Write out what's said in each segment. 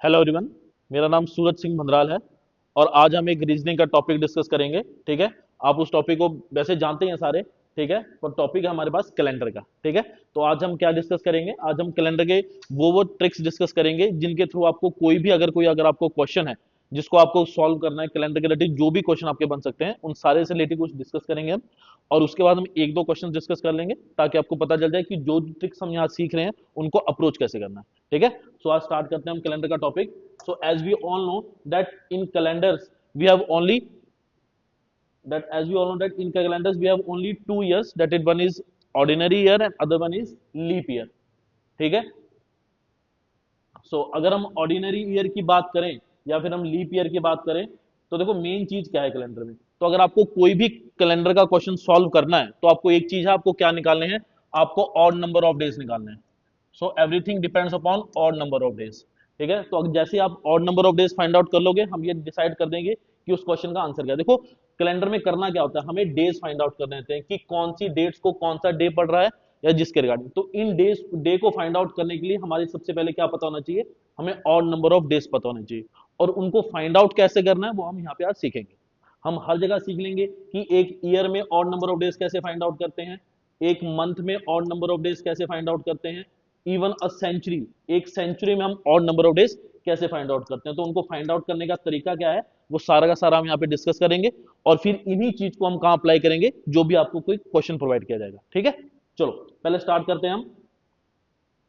Hello everyone. मेरा नाम सूरज सिंह भंद्राल है और आज हम एक रीजनिंग का टॉपिक डिस्कस करेंगे। ठीक है। आप उस टॉपिक को वैसे जानते हैं सारे। ठीक है। पर टॉपिक है हमारे पास कैलेंडर का। ठीक है। तो आज हम क्या डिस्कस करेंगे, आज हम कैलेंडर के वो ट्रिक्स डिस्कस करेंगे जिनके थ्रू आपको कोई अगर आपको क्वेश्चन है जिसको आपको सॉल्व करना है, कैलेंडर के रिलेटेड जो भी क्वेश्चन आपके बन सकते हैं उन सारे से रिलेटेड कुछ डिस्कस करेंगे हम। और उसके बाद हम एक दो क्वेश्चन डिस्कस कर लेंगे ताकि आपको पता चल जाए कि जो ट्रिक्स हम यहाँ सीख रहे हैं उनको अप्रोच कैसे करना है। ठीक है। सो आज स्टार्ट करते हैं हम कैलेंडर का topic. So as we all know that in calendars we have only we have only 2 years, that is one is ordinary year and other one is leap year. ठीक है। अगर हम ऑर्डिनरी ईयर की बात करें या फिर हम लीप ईयर की बात करें तो देखो मेन चीज क्या है कैलेंडर में। तो अगर आपको कोई भी कैलेंडर का क्वेश्चन सॉल्व करना है तो आपको एक चीज है, आपको क्या निकालने हैं, आपको ऑड नंबर ऑफ डेज निकालने हैं। So everything depends upon odd number of days. ठीक है। तो जैसे आप odd number of days find out कर लोगे, हम ये डिसाइड कर देंगे कि उस क्वेश्चन का आंसर क्या है। देखो कैलेंडर में करना क्या होता है, हमें डेज फाइंड आउट करने होते हैं कि कौन सी डेट्स को कौन सा डे पड़ रहा है या जिसके रिगार्डिंग। तो इन डेज डे को फाइंड आउट करने के लिए हमारे सबसे पहले क्या पता होना चाहिए, हमें ऑड नंबर ऑफ डेज पता होने चाहिए। और उनको फाइंड आउट कैसे करना है वो हम यहाँ पे आज सीखेंगे। हम हर जगह सीख लेंगे कि एक ईयर में ऑड नंबर ऑफ डेज कैसे फाइंड आउट करते हैं, एक मंथ में ऑड नंबर ऑफ डेज कैसे फाइंड आउट करते हैं, इवन अ सेंचुरी, एक सेंचुरी में हम ऑड नंबर ऑफ डेज कैसे फाइंड आउट करते हैं। तो उनको फाइंड आउट करने का तरीका क्या है वो सारा का सारा हम यहाँ पे डिस्कस करेंगे। और फिर इन्हीं चीज को हम कहाँ अप्लाई करेंगे, जो भी आपको कोई क्वेश्चन प्रोवाइड किया जाएगा। ठीक है। चलो पहले स्टार्ट करते हैं हम।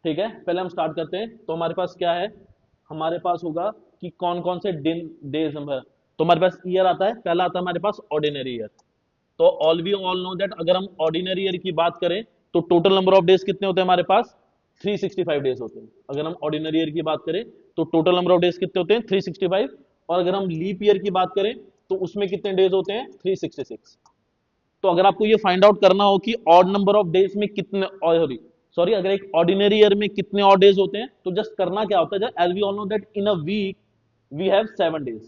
ठीक है। पहले हम स्टार्ट करते हैं तो हमारे पास क्या है, हमारे पास होगा कि कौन कौन से दिन डेज नंबर। तो हमारे पास ईयर आता है, पहला आता है हमारे पास ऑर्डिनरी ईयर। तो all we all know that अगर हम ऑर्डिनरी ईयर की बात करें तो टोटल नंबर ऑफ डेज कितने होते हैं हमारे पास, 365 डेज होते हैं। अगर हम ऑर्डिनरी ईयर की बात करें तो टोटल नंबर ऑफ डेज कितने होते हैं, 365। और अगर हम लीप ईयर की बात करें तो उसमें कितने डेज होते हैं, 366। तो अगर आपको ये फाइंड आउट करना हो कि ऑड नंबर ऑफ डेज में कितने, सॉरी सॉरी, अगर एक ऑर्डिनरी ईयर में कितने ऑड डेज होते हैं तो जस्ट करना क्या होता है, as we all know that in a week we have 7 days.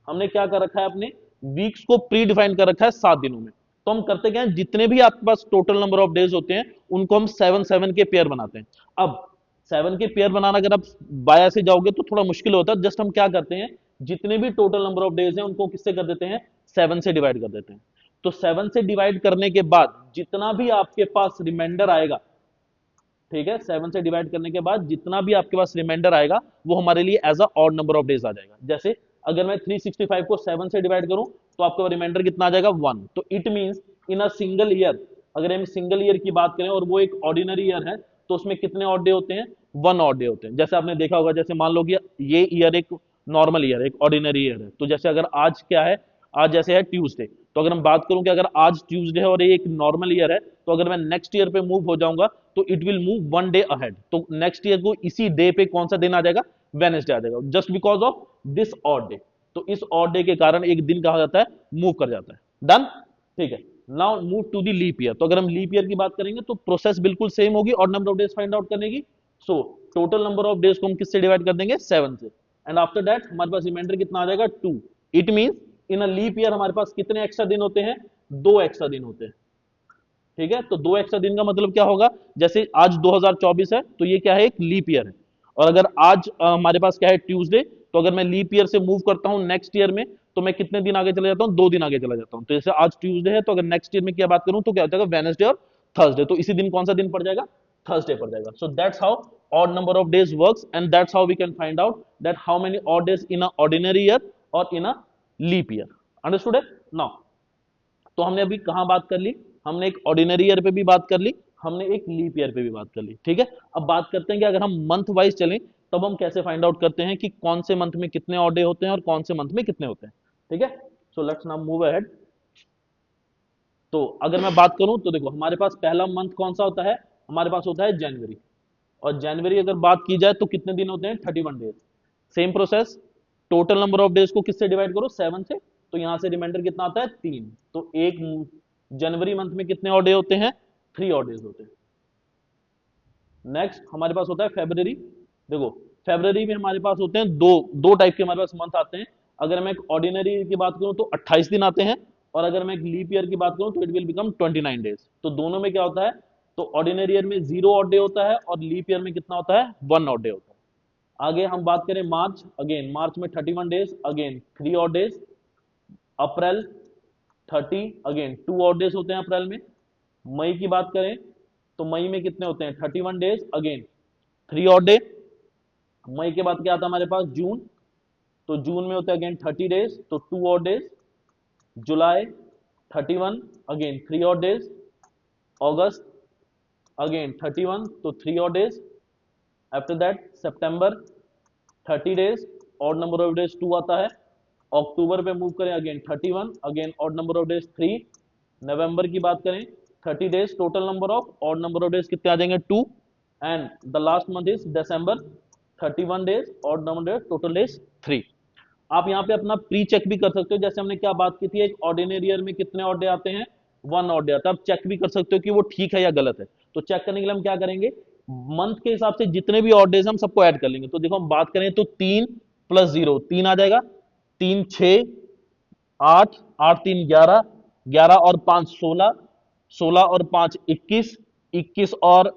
हमने क्या कर रखा है, अपने वीक्स को प्री डिफाइन कर रखा है 7 दिनों में। तो हम करते क्या है, जितने भी आपके पास टोटल नंबर ऑफ डेज होते हैं उनको हम 7 7 के पेयर बनाते हैं। अब 7 के पेयर बनाना अगर आप बाया से जाओगे तो थोड़ा मुश्किल होता है। जस्ट हम क्या करते हैं, जितने भी टोटल नंबर ऑफ डेज हैं उनको किससे कर देते हैं, 7 से डिवाइड कर देते हैं। तो 7 से डिवाइड करने के बाद जितना भी आपके पास रिमाइंडर आएगा, ठीक है, 7 से डिवाइड करने के बाद जितना भी आपके पास रिमाइंडर आएगा वो हमारे लिए as a odd number of days आ जाएगा। जैसे अगर मैं 365 को 7 से डिवाइड करूं तो आपका रिमाइंडर कितना आ जाएगा, 1। तो it means in a single year, अगर हम सिंगल ईयर की बात करें और वो एक ऑर्डिनरी ईयर है तो उसमें कितने ऑड डे होते हैं, 1 ऑड डे होते हैं। जैसे आपने देखा होगा, जैसे मान लो कि ये ईयर एक नॉर्मल ईयर है, एक ऑर्डिनरी ईयर है। तो जैसे अगर आज क्या है, आज जैसे है ट्यूसडे, तो अगर हम बात करूं कि अगर आज ट्यूसडे है और ये एक नॉर्मल ईयर है, तो अगर मैं नेक्स्ट ईयर पे मूव हो जाऊंगा तो it will move 1 day ahead. तो नेक्स्ट ईयर को इसी डे पे कौन सा दिन आ जाएगा, वेनेसडे आ जाएगा, just because of this odd day. तो इस ऑड डे के कारण एक दिन कहा जाता है, मूव कर जाता है। डन। ठीक है। Now move to the leap year. तो अगर हम लीप ईयर की बात करेंगे तो प्रोसेस बिल्कुल सेम होगी odd number of days find out करने की। So total number of days को हम किससे डिवाइड कर देंगे, 7 से। एंड आफ्टर दैट हमारे पास रिमाइंडर कितना आ जाएगा, 2। It means in a leap year हमारे पास कितने एक्स्ट्रा दिन होते हैं, 2 एक्स्ट्रा दिन होते हैं। ठीक है। तो 2 एक्स्ट्रा दिन का मतलब क्या होगा, जैसे आज 2024 है तो ये क्या है, एक लीप ईयर है। और अगर आज हमारे पास क्या है, ट्यूसडे, तो अगर मैं लीप ईयर से मूव करता हूं नेक्स्ट ईयर में तो मैं कितने दिन आगे चला जाता हूं, 2 दिन आगे चला जाता हूं। तो जैसे आज ट्यूसडे है तो अगर नेक्स्ट ईयर में क्या बात करूं तो क्या हो जाएगा, वेनेसडे और थर्सडे। तो इसी दिन कौन सा दिन पड़ जाएगा, थर्सडे पड़ जाएगा। सो that's how odd number of days works and that's how we can find out that how many odd days in a ordinary year or in a leap year. Understood है now? तो हमने अभी कहाँ बात कर ली, हमने एक ऑर्डिनरी ईयर पे भी बात कर ली, हमने एक लीप ईयर पे भी बात कर ली। ठीक है। अब बात करते हैं कि अगर हम मंथ वाइज चलें तब हम कैसे फाइंड आउट करते हैं कि कौन से मंथ में कितने ऑड डे होते हैं और कौन से मंथ में कितने होते हैं। ठीक है। So let's now move ahead. तो अगर मैं बात करूं तो देखो हमारे पास पहला मंथ कौन सा होता है, हमारे पास होता है जनवरी। और जनवरी अगर बात की जाए तो कितने दिन होते हैं, 31 days. Same process, total number of days को किससे डिवाइड करो, 7 से। तो यहां से रिमाइंडर कितना आता है, 3। तो एक जनवरी मंथ में कितने और डे होते हैं, 3 और डेज होते हैं। नेक्स्ट हमारे पास होता है फेब्रवरी। देखो फेब्रवरी में हमारे पास होते हैं दो दो टाइप के हमारे पास मंथ आते हैं। अगर मैं एक ऑर्डिनरी की बात करूं तो 28 दिन आते हैं, और अगर मैं एक लीप ईयर की बात करूं तो इट विल बिकम 29 डेज। तो दोनों में क्या होता है, तो ऑर्डिनरी ईयर में 0 ऑड डे होता है और लीप ईयर में कितना होता है, 1 ऑड डे होता है। आगे हम बात करें मार्च, अगेन मार्च में 31 डेज, अगेन 3 और डेज। अप्रैल 30, अगेन 2 और डेज होते हैं अप्रैल में। मई की बात करें तो मई में कितने होते हैं 31 डेज, अगेन 3 और डे। मई के बाद क्या आता है हमारे पास जून, तो जून में होते हैं अगेन 30 डेज, तो 2 और डेज। जुलाई 31, अगेन 3 और डेज। अगस्त अगेन 31, तो 3 और days. After that September 30 days, odd number of days 2 आता है। अक्टूबर पे मूव करें again 31, again odd number of days 3। नवंबर की बात करें 30 days, total number of odd number of days कितने आ जाएंगे 2। And the last month is December, 31 days, odd number days, total days 3। आप यहाँ पे अपना प्री चेक भी कर सकते हो, जैसे हमने क्या बात की थी, एक ऑर्डिनरी ईयर में कितने ऑड डे आते हैं 1 ऑड डे आता है। आप चेक भी कर सकते हो कि वो ठीक है या गलत है। तो चेक करने के लिए हम क्या करेंगे, मंथ के हिसाब से जितने भी ऑड डेज हम सबको ऐड कर लेंगे। तो देखो हम बात करें तो 3 + 0 3 आ जाएगा, 3 6 8, 8 3 11, 11 और 5 16, 16 और 5 21, 21 और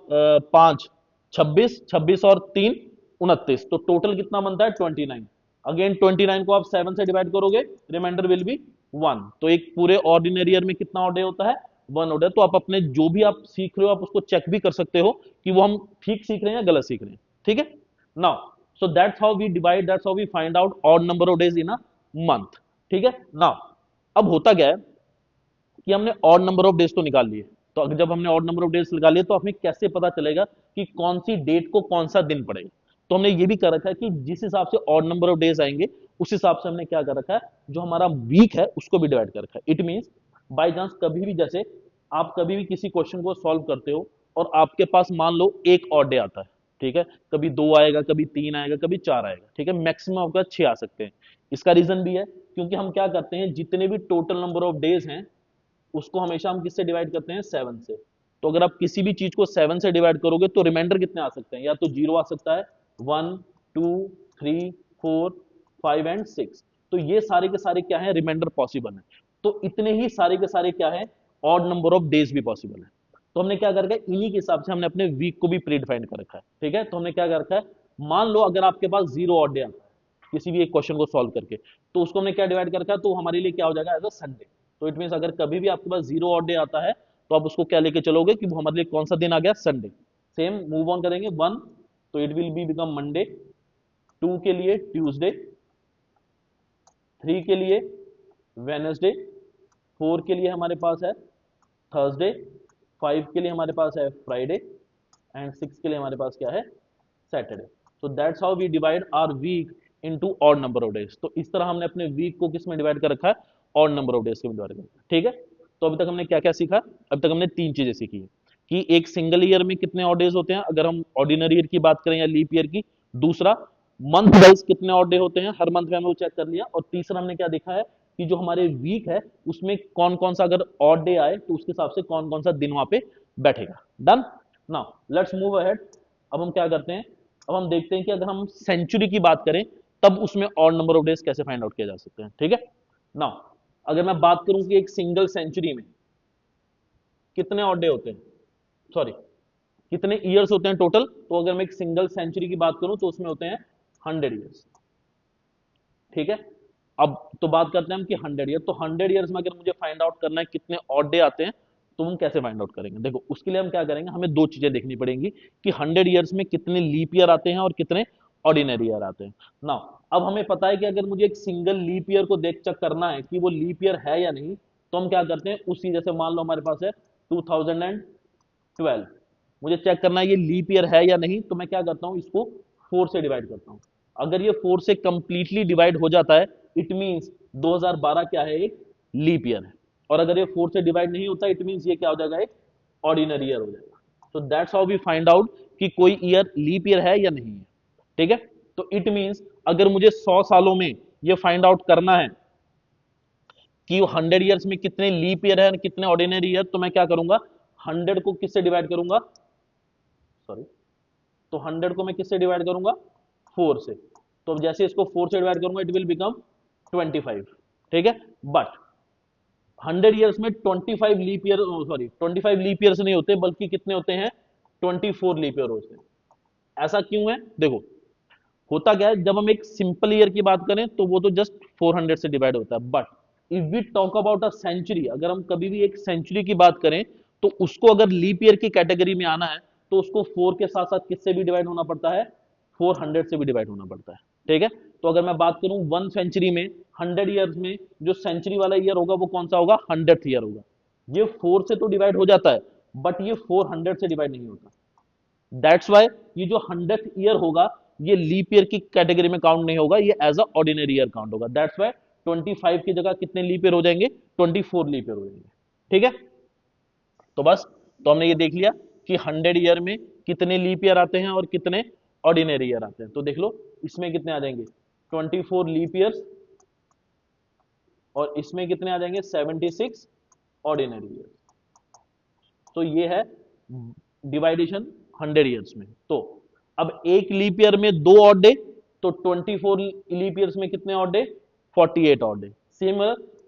5 26, 26 और 3 29। तो टोटल कितना बनता है 29। अगेन 29 को आप 7 से डिवाइड करोगे, रिमाइंडर विल बी 1। तो एक पूरे ऑर्डिनरी ईयर में कितना ऑड डे होता है 1 ऑड डे। तो आप अपने जो भी आप सीख रहे हो आप उसको चेक भी कर सकते हो कि वो हम ठीक सीख रहे हैं या गलत सीख रहे हैं। ठीक है, now so that's how we divide, that's how we find out odd number of days in a month. ठीक है, नाउ अब होता क्या है कि हमने ऑड नंबर ऑफ डेज तो निकाल लिए। तो अगर जब हमने ऑड नंबर ऑफ डेज निकाल लिए तो हमें कैसे पता चलेगा कि कौन सी डेट को कौन सा दिन पड़ेगा। तो हमने ये भी कर रखा है कि जिस हिसाब से ऑड नंबर ऑफ डेज आएंगे उस हिसाब से हमने क्या कर रखा है, जो हमारा वीक है उसको भी डिवाइड कर रखा है। इट मीन्स बाई चांस कभी भी, जैसे आप कभी भी किसी क्वेश्चन को सॉल्व करते हो और आपके पास मान लो एक ऑड डे आता है, ठीक है, कभी 2 आएगा, कभी 3 आएगा, कभी 4 आएगा, ठीक है, मैक्सिमम आपके पास 6 आ सकते हैं। इसका रीजन भी है क्योंकि हम क्या करते हैं, जितने भी टोटल नंबर ऑफ डेज हैं उसको हमेशा हम किससे डिवाइड करते हैं 7 से। तो अगर आप किसी भी चीज को 7 से डिवाइड करोगे तो रिमाइंडर कितने आ सकते हैं, या तो 0 आ सकता है, 1 2 3 4 5 एंड 6। तो ये सारे के सारे क्या है, रिमाइंडर पॉसिबल है। तो इतने ही सारे के सारे क्या है, ऑड नंबर ऑफ डेज भी पॉसिबल है। तो हमने क्या कर रखा है, इन्हीं के हिसाब से हमने अपने वीक को भी प्री डिफाइन कर रखा है। ठीक है, तो हमने क्या कर रखा है, मान लो अगर आपके पास 0 ऑड डे आता है किसी भी एक क्वेश्चन को सॉल्व करके, तो उसको हमने क्या डिवाइड कर रखा है, तो हमारे लिए क्या हो जाएगा एज अ संडे। तो इट मीन अगर कभी भी आपके पास 0 ऑड डे आता है तो आप उसको क्या लेके चलोगे कि वो हमारे लिए कौन सा दिन आ गया, संडे। सेम मूव ऑन करेंगे 1, तो it will be become Monday. 2 के लिए ट्यूसडे, 3 के लिए वेनसडे, 4 के लिए हमारे पास है थर्सडे, 5 के लिए हमारे पास है फ्राइडे, एंड 6 के लिए हमारे पास क्या है, सैटरडे। तो that's how we divide our week into odd number of days. तो इस तरह हमने अपने वीक को किस में डिवाइड कर रखा है, ऑड नंबर ऑफ डेज के में डिवाइड कर रखा है। ठीक है, तो अभी तक हमने क्या क्या सीखा, अभी तक हमने 3 चीजें सीखी है कि एक सिंगल ईयर में कितने ऑड डेज होते हैं अगर हम ऑर्डिनरी ईयर की बात करें या लीप ईयर की। दूसरा, मंथ वाइज कितने ऑड डे होते हैं, हर मंथ में हमने वो चेक कर लिया। और तीसरा हमने क्या देखा है कि जो हमारे वीक है उसमें कौन कौन सा अगर ऑड डे आए तो उसके हिसाब से कौन कौन सा दिन वहां पे बैठेगा। Done, now let's move ahead. अब हम क्या करते हैं, अब हम देखते हैं कि अगर हम सेंचुरी की बात करें तब उसमें ऑड नंबर ऑफ डेज कैसे फाइंड आउट किया जा सकते हैं। ठीक है, नाउ अगर मैं बात करूं कि एक सिंगल सेंचुरी में कितने ऑड डे होते हैं, सॉरी कितने ईयर्स होते हैं टोटल, तो अगर मैं एक सिंगल सेंचुरी की बात करूं तो उसमें होते हैं 100 ईयर्स। ठीक है, अब तो बात करते हैं हम कि 100 ईयर, तो 100 ईयर्स में अगर मुझे फाइंड आउट करना है कितने ऑड डे आते हैं तो हम कैसे फाइंड आउट करेंगे। देखो उसके लिए हम क्या करेंगे, हमें दो चीजें देखनी पड़ेंगी कि 100 ईयर्स में कितने लीप ईयर आते हैं और कितने ऑर्डिनरी ईयर आते हैं। नाउ अब हमें पता है कि अगर मुझे एक सिंगल लीप ईयर को देख चेक करना है कि वो लीप ईयर है या नहीं, तो हम क्या करते हैं, उसी जैसे मान लो हमारे पास है 2012, मुझे चेक करना है ये लीप ईयर है या नहीं, तो मैं क्या करता हूँ, इसको 4 से डिवाइड करता हूँ। अगर ये 4 से कंप्लीटली डिवाइड हो जाता है इट मींस 2012 क्या है, एक लीप ईयर है। और अगर ये 4 से डिवाइड नहीं होता इट मींस ये क्या हो जाएगा, एक ऑर्डिनरी ईयर हो जाएगा। तो that's how we find out कि कोई ईयर लीप ईयर है या नहीं है। ठीक है, तो इट मींस अगर मुझे 100 सालों में ये फाइंड आउट करना है कि 100 ईयर्स में कितने लीप ईयर है कितने ऑर्डिनरी ईयर, तो मैं क्या करूंगा, 100 को किससे डिवाइड करूंगा, सॉरी, तो 100 को मैं किससे डिवाइड करूंगा, 4 से। तो अब जैसे इसको 4 से डिवाइड करूंगा इट विल बिकम 25। ठीक है, बट 100 ईयर्स में 25 leap year, sorry 25 leap years नहीं होते बल्कि कितने होते हैं, 24 लीप ईयर होते हैं। ऐसा क्यों है, देखो होता क्या है, जब हम एक सिंपल ईयर की बात करें तो वो तो जस्ट 400 से डिवाइड होता है, but if we talk about a century, अगर हम कभी भी एक सेंचुरी की बात करें तो उसको अगर लीप ईयर की कैटेगरी में आना है तो उसको 4 के साथ साथ किससे भी डिवाइड होना पड़ता है, 400 से भी डिवाइड होना पड़ता है। ठीक है, तो अगर मैं बात करूं वन सेंचुरी में, 100 ईयर्स में जो सेंचुरी वाला ईयर होगा वो कौन सा होगा, 100th ईयर होगा। ये 4 से तो डिवाइड हो जाता है बट ये 400 से डिवाइड नहीं होता। दैट्स वाई ये जो 100th ईयर होगा ये लीप ईयर की कैटेगरी में काउंट नहीं होगा, ये as a ordinary year count होगा। दैट्स वाई 25 की जगह कितने लीप ईयर हो जाएंगे, 24 लीप ईयर हो जाएंगे। ठीक है, तो बस, तो हमने ये देख लिया कि 100 ईयर में कितने लीप ईयर आते हैं और कितने ऑर्डिनरी ईयर आते हैं। तो देख लो इसमें कितने आ जाएंगे, 24 लीप ईयर्स, और इसमें कितने आ जाएंगे, 76 ऑर्डिनरी ईयर। तो ये है डिवाइडेशन 100 ईयर्स में। तो अब एक लीप ईयर में 2 ऑड डे, तो 24 लीप ईयर्स में कितने odd day, 48 odd day. Same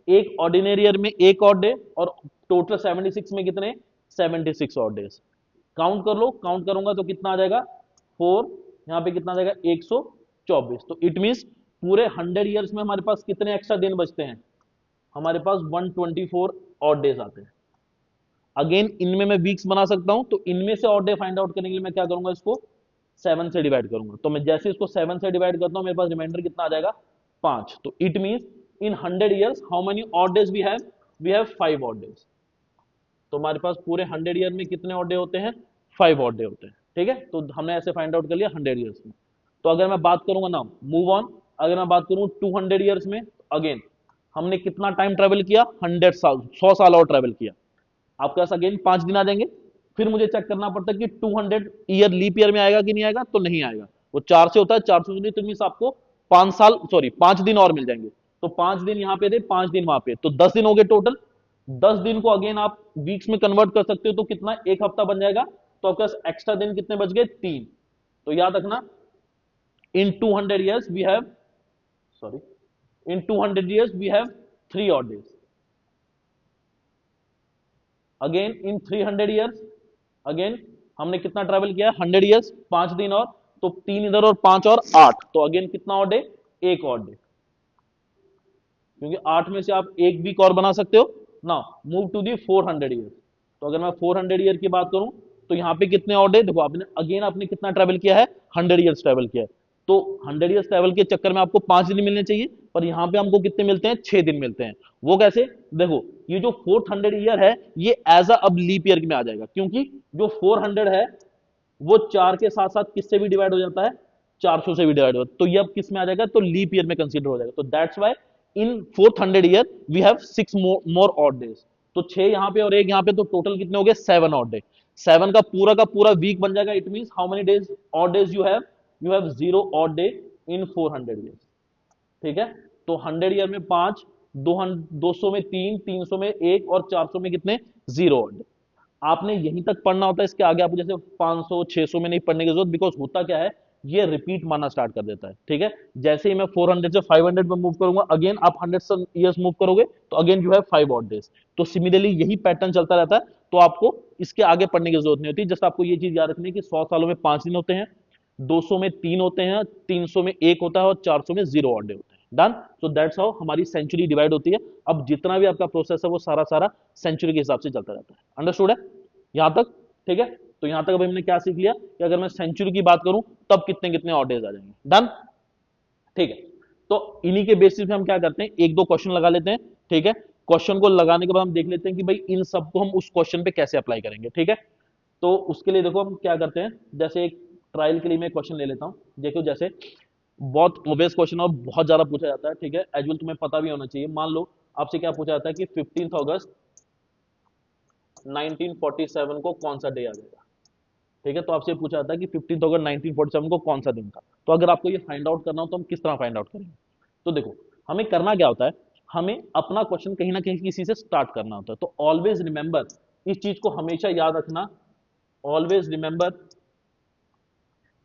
एक ऑर्डिनरी ईयर में एक ऑड डे और टोटल 76 में कितने, 76 ऑड डेज। काउंट कर लो, काउंट करूंगा तो कितना आ जाएगा, 4, यहाँ पे कितना आ जाएगा 124। तो इट मीन्स पूरे 100 ईयर्स में हमारे पास कितने एक्स्ट्रा दिन बचते हैं, हमारे पास 124 ऑड डेज आते हैं। अगेन इनमें मैं वीक्स बना सकता हूं, तो इनमें से ऑड डे फाइंड आउट करने के लिए मैं क्या करूंगा, इसको 7 से डिवाइड करूंगा। तो मैं जैसे इसको 7 से डिवाइड करता हूं मेरे पास रिमाइंडर कितना आ जाएगा, 5। तो it means in 100 years how many odd days we have, we have 5 odd days. तो हमारे पास पूरे 100 ईयर में कितने ऑड डे होते हैं, 5 ऑड डे होते हैं। ठीक है, तो हमने ऐसे फाइंड आउट कर लिया 100 ईयर्स में। तो अगर मैं बात करूंगा ना, मूव ऑन, अगर मैं बात करूं 200 ईयर्स में, अगेन हमने कितना टाइम ट्रेवल किया, 100 साल, 100 साल और ट्रेवल किया। आपके पास अगेन 5 दिन आ जाएंगे। फिर मुझे चेक करना पड़ता है कि 200 ईयर लीप ईयर में आएगा कि नहीं आएगा, तो नहीं आएगा, वो 4 से होता है, 400 नहीं, तो मीन आपको 5 साल, सॉरी 5 दिन और मिल जाएंगे। तो 5 दिन यहाँ पे थे, 5 दिन वहां पे, तो 10 दिन हो गए टोटल। 10 दिन को अगेन आप वीक्स में कन्वर्ट कर सकते हो, तो कितना, एक हफ्ता बन जाएगा। तो आपके पास एक्स्ट्रा दिन कितने बच गए, 3। तो याद रखना, in 200 years we have, sorry, in 200 years we have 3 odd days. Again in 300 years, again हमने कितना ट्रेवल किया, 100 ईयर्स, 5 दिन और, तो 3 इधर और 5 और 8, तो अगेन कितना ऑड डे, एक ऑड डे, क्योंकि 8 में से आप एक वीक और बना सकते हो ना। Move to the 400 year. तो अगर मैं 400 ईयर की बात करूं तो यहाँ पे कितने ऑड डे, देखो आपने अगेन आपने कितना ट्रेवल किया है, 100 ईयर्स ट्रेवल किया है। तो 100 ईयर्स ट्रेवल के चक्कर में आपको 5 दिन मिलने चाहिए, पर यहाँ पे हमको कितने मिलते हैं, 6 दिन मिलते हैं। वो कैसे, देखो ये जो 400 ईयर है ये एज अ अब लीप ईयर में आ जाएगा, क्योंकि जो 400 है वो 4 के साथ साथ किससे भी डिवाइड हो जाता है, 400 से भी डिवाइड होता है। तो ये अब किस में आ जाएगा, तो लीप ईयर में कंसीडर हो जाएगा। तो that's why in 400 year we have 6 more odd days. तो 6 यहाँ पे और एक यहाँ पे, तो टोटल कितने हो गए, 7 ऑड डे। 7 का पूरा वीक बन जाएगा। It means how many days, odd days you have 0 odd day in 400 year. ठीक है, तो 100 ईयर में 5, 200 में 3, 300 में 1 और 400 में कितने, 0 ऑड डे। आपने यहीं तक पढ़ना होता है, इसके आगे आपको जैसे 500 600 में नहीं पढ़ने की जरूरत, बिकॉज होता क्या है, ये रिपीट मारना स्टार्ट कर देता है। ठीक है, जैसे ही मैं 400 से 500 में मूव करूंगा, अगेन आप 100 ईयर्स मूव करोगे तो again you have 5 odd days. तो सिमिलरली यही पैटर्न चलता रहता है। तो आपको इसके आगे पढ़ने की जरूरत नहीं होती, जस्ट आपको ये चीज याद रखनी है कि 100 सालों में 5 दिन होते हैं, 200 में 3 होते हैं, 300 में 1 होता है और 400 में 0 ऑड डे होते हैं। डन। सो दैट्स हाउ हमारी सेंचुरी डिवाइड होती है। अब जितना भी आपका प्रोसेस है वो सारा सारा सेंचुरी के हिसाब से चलता रहता है। अंडरस्टूड है यहां तक? ठीक है, तो यहां तक अभी हमने क्या सीख लिया कि अगर मैं सेंचुरी की बात करूं तब कितने कितने ऑड डेज आ जाएंगे। डन। ठीक है, तो इन्हीं के बेसिस पे हम क्या करते हैं, एक दो क्वेश्चन लगा लेते हैं। ठीक है, क्वेश्चन को लगाने के बाद हम देख लेते हैं कि भाई इन सबको हम उस क्वेश्चन पे कैसे अप्लाई करेंगे। ठीक है, तो उसके लिए देखो हम क्या करते हैं, जैसे एक ट्रायल के लिए मैं क्वेश्चन ले लेता हूं। देखो जैसे बहुत ओबियस क्वेश्चन और बहुत ज्यादा पूछा जाता है। ठीक है, एजुअल तुम्हें पता भी होना चाहिए। मान लो आपसे क्या पूछा जाता है कि 15 अगस्त 1947 को कौन सा डे आ जाएगा। ठीक है, तो आपसे पूछा जाता है कि 15 अगस्त 1947 को कौन सा दिन था। तो अगर आपको ये फाइंड आउट करना हो तो हम किस तरह फाइंड आउट करेंगे। तो देखो हमें करना क्या होता है, हमें अपना क्वेश्चन कहीं ना कहीं किसी से स्टार्ट करना होता है। तो ऑलवेज रिमेंबर, इस चीज को हमेशा याद रखना, ऑलवेज रिमेंबर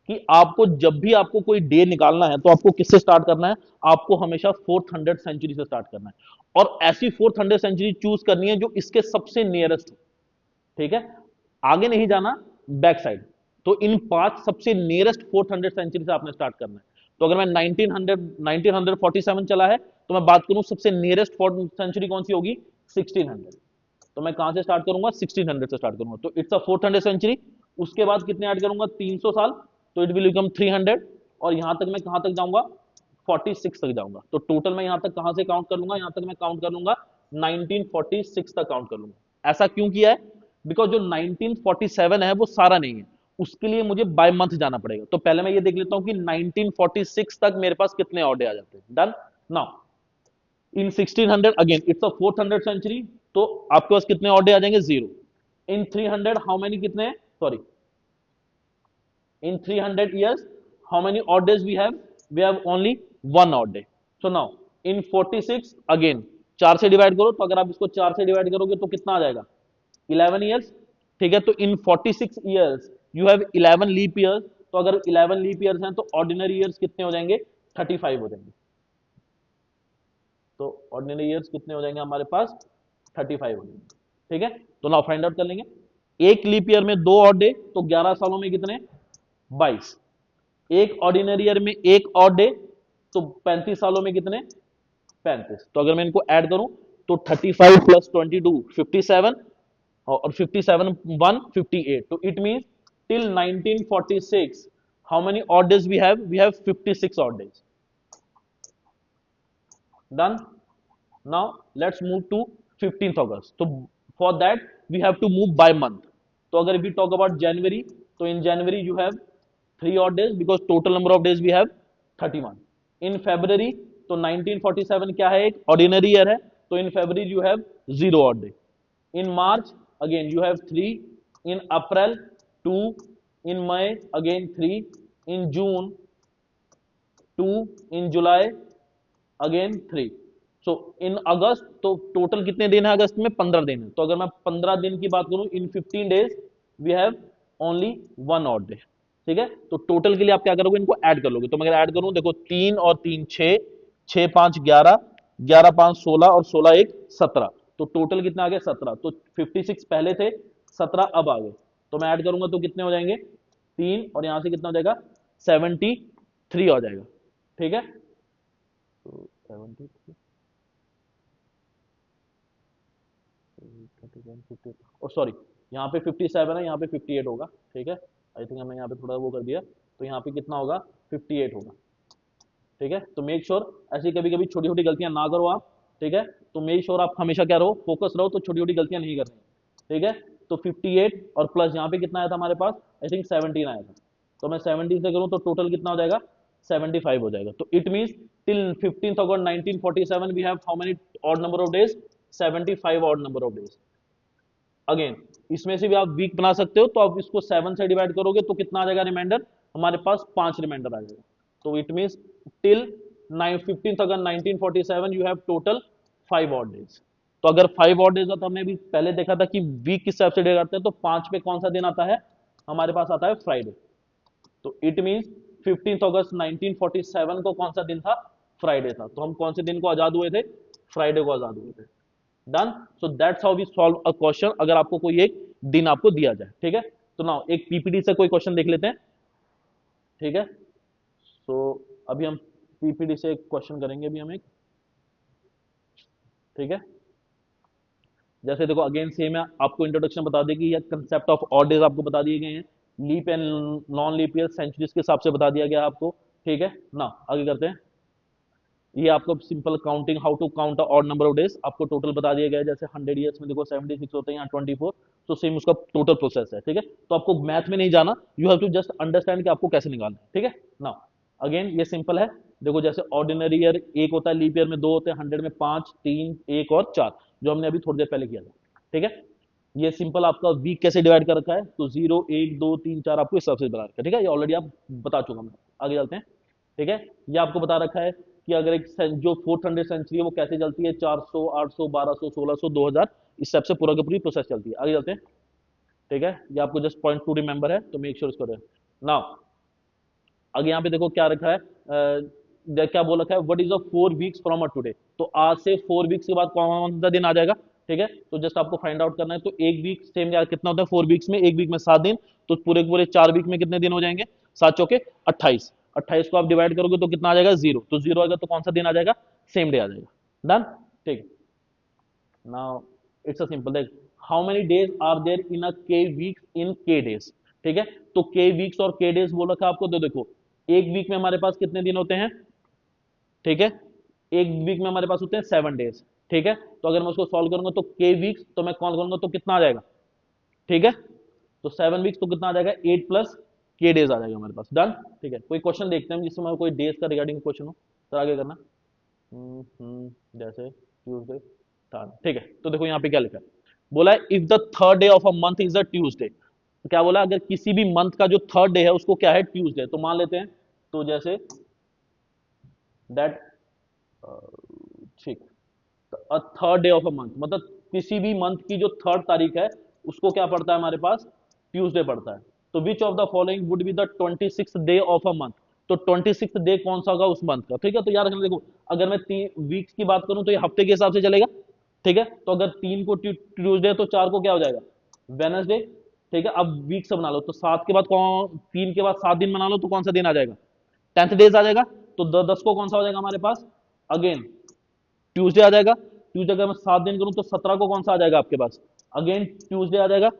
कि आपको जब भी आपको कोई डे निकालना है तो आपको किससे स्टार्ट करना है, आपको हमेशा 400 सेंचुरी से स्टार्ट करना है, और ऐसी 400 सेंचुरी चूज करनी है जो इसके सबसे नियरेस्ट हो। ठीक है, आगे नहीं जाना, बैक साइड। तो इन 5 सबसे नियरेस्ट 400 सेंचुरी से आपने स्टार्ट करना है। तो अगर मैं 1947 चला है तो मैं बात करूं सबसे नियरेस्ट सेंचुरी कौन सी होगी, 1600। तो मैं कहां से स्टार्ट करूंगा, 1600 से स्टार्ट करूंगा, तो इट्स अ 400 सेंचुरी। उसके बाद कितने ऐड करूंगा, 300 साल, तो इट विल बिकम 300। और यहां तक मैं कहां तक जाऊंगा, 46 तक जाऊंगा। तो टोटल मैं यहां तक कहां से काउंट कर लूंगा, यहां तक मैं काउंट कर लूंगा 1946 तक काउंट कर लूंगा। ऐसा क्यों किया है, बिकॉज जो 1947 है वो सारा नहीं है, उसके लिए मुझे बाय मंथ जाना पड़ेगा। तो पहले मैं ये देख लेता हूं कि 1946 तक मेरे पास कितने ऑर्डर आ जाते हैं। Done. Now in 1600 again it's a 400 century, तो आपके पास कितने ऑर्डर आ जाएंगे, 0। इन 300 हाउ मेनी, कितने, sorry, in 300 years how many odd days we have only one odd day। so now in 46 again 4 से डिवाइड करो, तो अगर आप इसको 4 से डिवाइड करोगे तो कितना आ जाएगा, 11 ईयर्स। ठीक है, तो in 46 years you have 11 leap years. तो अगर 11 लीप ईयर्स हैं तो ऑर्डिनरी ईयर्स कितने हो जाएंगे, 35 हो जाएंगे। तो ऑर्डिनरी ईयर्स कितने हो जाएंगे हमारे पास, 35 हो जाएंगे। ठीक है, तो नाउ फाइंड आउट कर लेंगे। एक लीप ईयर में 2 ऑड डे, तो 11 सालों में कितने, 22। एक ऑर्डिनरी ईयर में एक ऑड डे, तो 35 सालों में कितने, 35। तो अगर मैं इनको ऐड करूं तो 35 प्लस 22 57, और 57 1 58। तो it means till 1946 how many odd days we have 56 odd days. Done. Now let's move to 15th August. तो for that we have to move by month. तो अगर वी टॉक अबाउट जनवरी, तो in January you have 3 odd days because total number of days we have 31। in February, तो 1947 क्या है, एक ordinary year है, तो इन February you have 0 odd day। in March again you have 3, in April 2, in May again 3, in June 2, in July again 3। सो इन अगस्त, तो total कितने दिन है अगस्त में, 15 दिन है। तो अगर मैं 15 दिन की बात करूं, in 15 days we have only 1 odd day. ठीक है, तो टोटल के लिए आप क्या करोगे, इनको ऐड कर लोगे। तो मैं अगर ऐड करूं, देखो 3 और 3 6, 6 5 11, 11 5 16 और 16 1 17। तो टोटल कितना आ गया, 17। तो 56 पहले थे, 17 अब आ गए। तो मैं ऐड करूंगा तो कितने हो जाएंगे, 3, और यहां से कितना हो जाएगा, 73 हो जाएगा। ठीक है, तो 73 और सॉरी, यहाँ पे 57 है, यहाँ पे 58 होगा। ठीक है, आई थिंक हमने यहाँ पे थोड़ा वो कर दिया, तो यहाँ पे कितना होगा, 58 होगा। ठीक है, तो मेक श्योर ऐसी कभी कभी छोटी छोटी गलतियां ना करो आप। ठीक है, तो मेक श्योर आप हमेशा क्या रहो, फोकस रहो, तो छोटी छोटी गलतियां नहीं करनी। ठीक है, तो 58 और प्लस यहाँ पे कितना आया था हमारे पास, आई थिंक 17 आया था। तो मैं 17 से करूँ तो टोटल कितना हो जाएगा, 75 हो जाएगा। तो it means till 15th August 1947 we have how many odd number of days, 75 odd number of days. Again इसमें से भी आप वीक बना सकते हो, तो आप इसको 7 से डिवाइड करोगे तो कितना आ जाएगा रिमाइंडर, हमारे पास 5 रिमाइंडर आ जाएगा। तो it means till 15th August 1947 you have total 5 odd days. तो अगर 5 ऑड डेज, तो हमने भी पहले देखा था कि वीक किस हिसाब से डिवाइड करते हैं, तो 5 पे कौन सा दिन आता है, हमारे पास आता है फ्राइडे। तो इट मींस 15th अगस्त 1947 को कौन सा दिन था, फ्राइडे था। तो हम कौन से दिन को आजाद हुए थे, फ्राइडे को आजाद हुए थे। Done. So that's how we solve a question, अगर आपको कोई एक दिन आपको दिया जाए। ठीक है, तो नाउ एक पीपीटी से कोई क्वेश्चन देख लेते हैं। ठीक है, सो अभी हम पीपीटी से एक क्वेश्चन करेंगे अभी हम एक। ठीक है, जैसे देखो अगेन सेम है, आपको इंट्रोडक्शन बता देगी, या कंसेप्ट ऑफ ऑड डेज आपको बता दिए गए हैं, leap and non leap year centuries के हिसाब से बता दिया गया आपको। ठीक है ना, आगे करते हैं। ये आपको simple counting, how to count odd number of days आपको टोटल बता दिया गया है। जैसे 100 ईयर्स में देखो 76 होते हैं, यहाँ 24, तो सेम उसका टोटल प्रोसेस है। ठीक है, तो आपको मैथ में नहीं जाना, you have to just understand कि आपको कैसे निकालना है। ठीक है ना, अगेन ये सिंपल है। देखो जैसे ऑर्डिनरी ईयर एक होता है, लीप ईयर में 2 होते हैं, 100 में 5 3 1 और 4, जो हमने अभी थोड़ी देर पहले किया था। ठीक है, ये सिंपल आपका वीक कैसे डिवाइड कर रखा है, तो 0 1 2 3 4 आपको इस हिसाब से बता रखा है। ठीक है, ये ऑलरेडी आप बता चुका मैं, आगे चलते हैं। ठीक है, ये आपको बता रखा है कि अगर एक जो 400 सेंचुरी है वो कैसे चलती है, 400 800 1200 1600 2000, इस सब से पूरा का पूरी प्रोसेस चलती है। आगे चलते हैं। ठीक है, ये आपको जस्ट पॉइंट टू रिमेंबर है, तो मेक श्योर इसको नाउ। आगे यहाँ पे देखो क्या रखा है, क्या बोल रखा है, what is the 4 weeks from today. तो आज से 4 वीक्स के बाद कौन सा दिन आ जाएगा। ठीक है, तो जस्ट आपको फाइंड आउट करना है। तो एक वीक सेम कितना होता है 4 वीक्स में, एक वीक में 7 दिन, तो पूरे के पूरे 4 वीक में कितने दिन हो जाएंगे, 7 चौके 28। 28 को आप डिवाइड करोगे तो कितना आ जाएगा 0, तो 0 आएगा तो कौन सा दिन आ जाएगा, सेम डे आ जाएगा। डन, ठीक है। नाउ इट्स अ सिंपल, देख how many days are there in a k weeks इन के डेज, ठीक है। तो के वीक्स और के डेज बोला था आपको, तो देखो एक वीक में हमारे पास कितने दिन होते हैं, ठीक है, एक वीक में हमारे पास होते हैं 7 डेज, ठीक है। तो अगर मैं उसको सॉल्व करूंगा तो के वीक्स तो मैं कौन करूंगा तो कितना आ जाएगा, ठीक है। तो 7 वीक्स तो कितना आ जाएगा, 8 प्लस के डेज आ जाएगा हमारे पास। डन, ठीक है। कोई क्वेश्चन देखते हैं जिसमें कोई डेज का रिगार्डिंग क्वेश्चन हो, तो आगे करना। जैसे ट्यूसडे था, ठीक है। तो देखो यहाँ पे क्या लिखा है, बोला है if the third day of a month is a Tuesday, तो क्या बोला, अगर किसी भी मंथ का जो थर्ड डे है उसको क्या है, ट्यूसडे, तो मान लेते हैं, तो जैसे दैट, ठीक, a third day of a month, मतलब किसी भी मंथ की जो थर्ड तारीख है उसको क्या पड़ता है हमारे पास, ट्यूसडे पड़ता है। तो which of the following would be the 26th day of a month, तो 26th डे कौन सा होगा उस मंथ का, ठीक है। तो याद रखना, देखो अगर मैं 3 वीक्स की बात करूं तो ये हफ्ते के हिसाब से चलेगा, ठीक है। तो अगर 3 को ट्यूसडे तो 4 को क्या हो जाएगा, वेनसडे, ठीक है। अब वीक्स बना लो, तो 7 के बाद कौन, 3 के बाद 7 दिन बना लो तो कौन सा दिन आ जाएगा, 10th डेज आ जाएगा। तो 10 को कौन सा हो जाएगा हमारे पास, अगेन ट्यूसडे आ जाएगा। ट्यूसडे अगर मैं 7 दिन करूं तो 17 को कौन सा आ जाएगा आपके पास, अगेन ट्यूसडे आ जाएगा।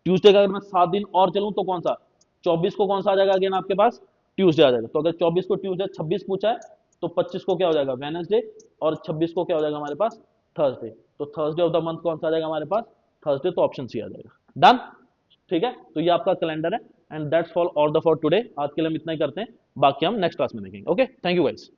ट्यूसडे का अगर मैं 7 दिन और चलूं तो कौन सा, 24 को कौन सा आ जाएगा अगेन आपके पास, ट्यूसडे आ जाएगा। तो अगर 24 को ट्यूसडे, 26 पूछा है, तो 25 को क्या हो जाएगा वेनसडे, और 26 को क्या हो जाएगा हमारे पास, थर्सडे। तो थर्सडे ऑफ द मंथ कौन सा आ जाएगा हमारे पास, थर्सडे, तो ऑप्शन सी आ जाएगा। डन, ठीक है। तो ये आपका कैलेंडर है, and that's for all the for today, आज के लिए हम इतना ही करते हैं, बाकी हम नेक्स्ट क्लास में देखेंगे। Okay, thank you guys.